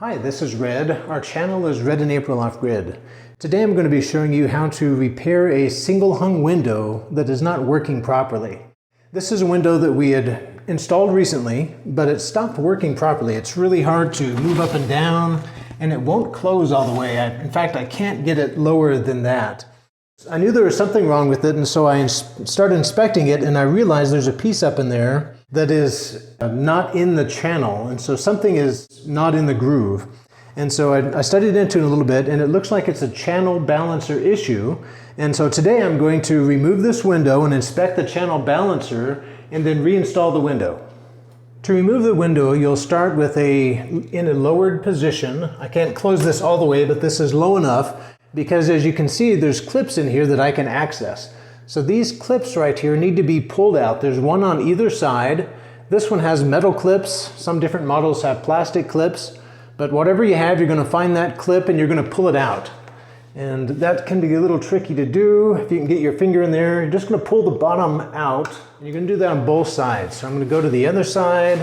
Hi, this is Red. Our channel is Red and April Off Grid. Today I'm going to be showing you how to repair a single hung window that is not working properly. This is a window that we had installed recently, but it stopped working properly. It's really hard to move up and down, and it won't close all the way. In fact, I can't get it lower than that. I knew there was something wrong with it, and so I started inspecting it, and I realized there's a piece up in there that is not in the channel, and so something is not in the groove. And so I studied into it a little bit, and it looks like it's a channel balancer issue. And so today I'm going to remove this window and inspect the channel balancer and then reinstall the window. To remove the window, you'll start with in a lowered position. I can't close this all the way, but this is low enough because, as you can see, there's clips in here that I can access. So these clips right here need to be pulled out. There's one on either side. This one has metal clips. Some different models have plastic clips. But whatever you have, you're going to find that clip and you're going to pull it out. And that can be a little tricky to do. If you can get your finger in there, you're just going to pull the bottom out. And you're going to do that on both sides. So I'm going to go to the other side.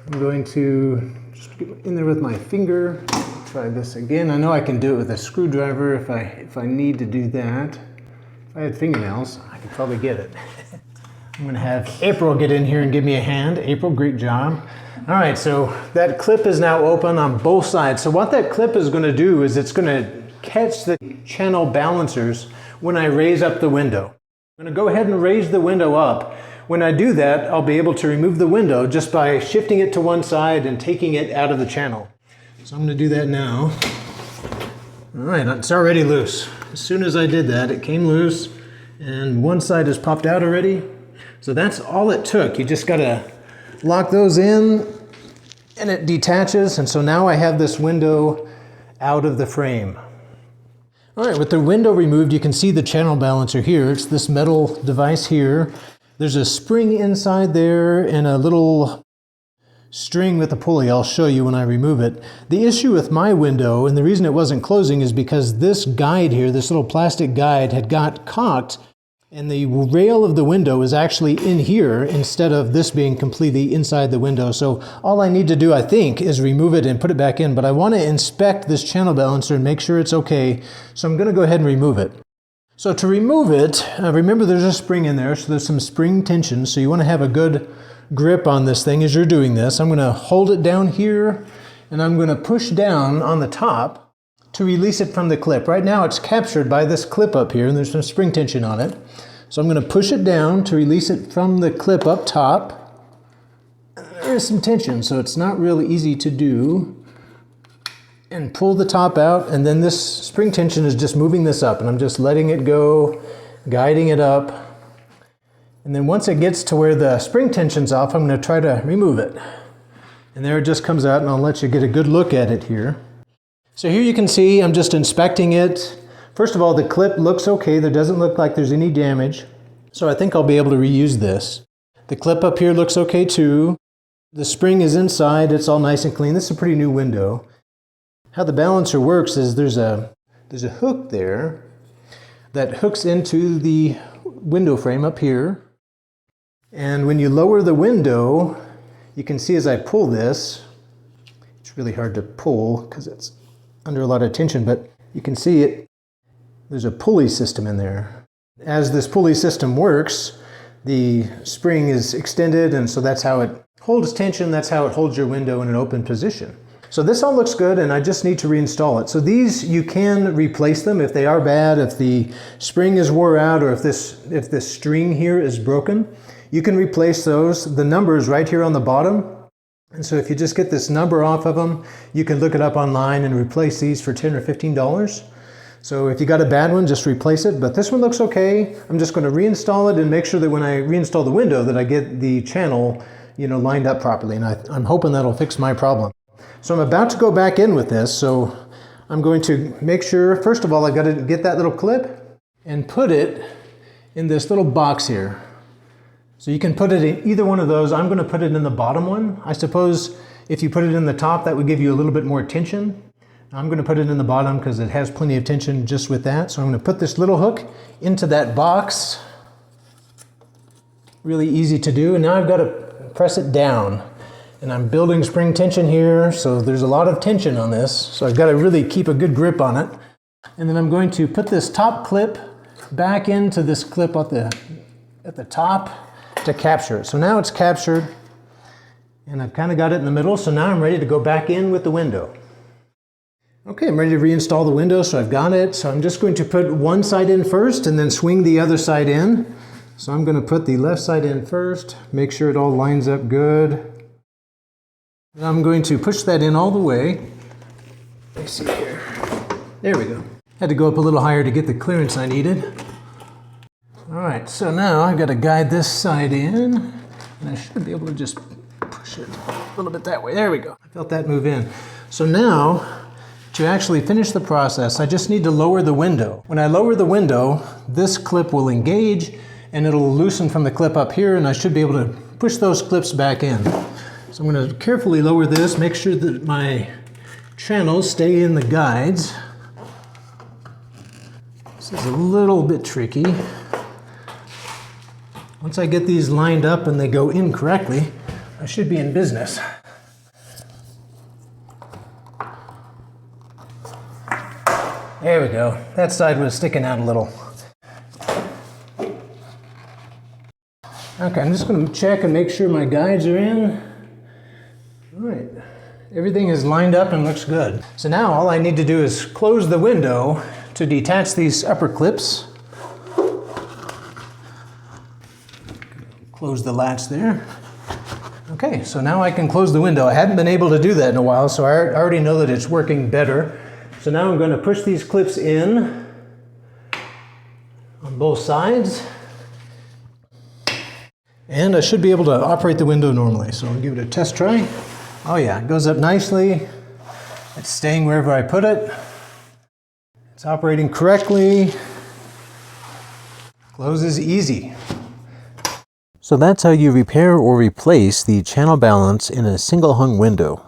I'm going to just get in there with my finger. Try this again. I know I can do it with a screwdriver if I need to do that. If I had fingernails, I could probably get it. I'm going to have April get in here and give me a hand. April, great job. All right, so that clip is now open on both sides. So what that clip is going to do is it's going to catch the channel balancers when I raise up the window. I'm going to go ahead and raise the window up. When I do that, I'll be able to remove the window just by shifting it to one side and taking it out of the channel. So I'm going to do that now. All right, it's already loose. As soon as I did that, it came loose and one side has popped out already. So that's all it took. You just got to lock those in and it detaches. And so now I have this window out of the frame. All right, with the window removed, you can see the channel balancer here. It's this metal device here. There's a spring inside there and a little string with a pulley. I'll show you when I remove it. The issue with my window, and the reason it wasn't closing, is because this guide here, this little plastic guide, had got cocked, and the rail of the window is actually in here instead of this being completely inside the window. So all I need to do, I think, is remove it and put it back in, but I want to inspect this channel balancer and make sure it's okay. So I'm going to go ahead and remove it. So to remove it, remember there's a spring in there, so there's some spring tension, so you want to have a good grip on this thing as you're doing this. I'm going to hold it down here and I'm going to push down on the top to release it from the clip. Right now it's captured by this clip up here and there's some spring tension on it. So I'm going to push it down to release it from the clip up top. There's some tension, so it's not really easy to do. And pull the top out, and then this spring tension is just moving this up and I'm just letting it go, guiding it up. And then once it gets to where the spring tension's off, I'm going to try to remove it. And there it just comes out, and I'll let you get a good look at it here. So here you can see I'm just inspecting it. First of all, the clip looks okay. There doesn't look like there's any damage. So I think I'll be able to reuse this. The clip up here looks okay too. The spring is inside. It's all nice and clean. This is a pretty new window. How the balancer works is there's a hook there that hooks into the window frame up here. And when you lower the window, you can see as I pull this, it's really hard to pull because it's under a lot of tension, but you can see it. There's a pulley system in there. As this pulley system works, the spring is extended, and so that's how it holds tension. That's how it holds your window in an open position. So this all looks good, and I just need to reinstall it. So these, you can replace them if they are bad, if the spring is wore out, or if this string here is broken. You can replace those. The number is right here on the bottom. And so if you just get this number off of them, you can look it up online and replace these for $10 or $15. So if you got a bad one, just replace it. But this one looks okay. I'm just going to reinstall it and make sure that when I reinstall the window that I get the channel, lined up properly. And I'm hoping that'll fix my problem. So I'm about to go back in with this. So I'm going to make sure, first of all, I've got to get that little clip and put it in this little box here. So you can put it in either one of those. I'm going to put it in the bottom one. I suppose if you put it in the top, that would give you a little bit more tension. I'm going to put it in the bottom because it has plenty of tension just with that. So I'm going to put this little hook into that box. Really easy to do. And now I've got to press it down. And I'm building spring tension here, so there's a lot of tension on this. So I've got to really keep a good grip on it. And then I'm going to put this top clip back into this clip at the top to capture it. So now it's captured, and I've kind of got it in the middle, so now I'm ready to go back in with the window. Okay, I'm ready to reinstall the window, so I've got it. So I'm just going to put one side in first and then swing the other side in. So I'm going to put the left side in first, make sure it all lines up good. And I'm going to push that in all the way. Let's see here. There we go. Had to go up a little higher to get the clearance I needed. All right, so now I've got to guide this side in, and I should be able to just push it a little bit that way. There we go. I felt that move in. So now, to actually finish the process, I just need to lower the window. When I lower the window, this clip will engage, and it'll loosen from the clip up here, and I should be able to push those clips back in. So I'm going to carefully lower this, make sure that my channels stay in the guides. This is a little bit tricky. Once I get these lined up and they go in correctly, I should be in business. There we go. That side was sticking out a little. Okay, I'm just going to check and make sure my guides are in. All right, everything is lined up and looks good. So now all I need to do is close the window to detach these upper clips. Close the latch there. Okay, so now I can close the window. I hadn't been able to do that in a while, so I already know that it's working better. So now I'm going to push these clips in on both sides. And I should be able to operate the window normally. So I'll give it a test try. Oh yeah, it goes up nicely. It's staying wherever I put it. It's operating correctly. Closes easy. So that's how you repair or replace the channel balance in a single hung window.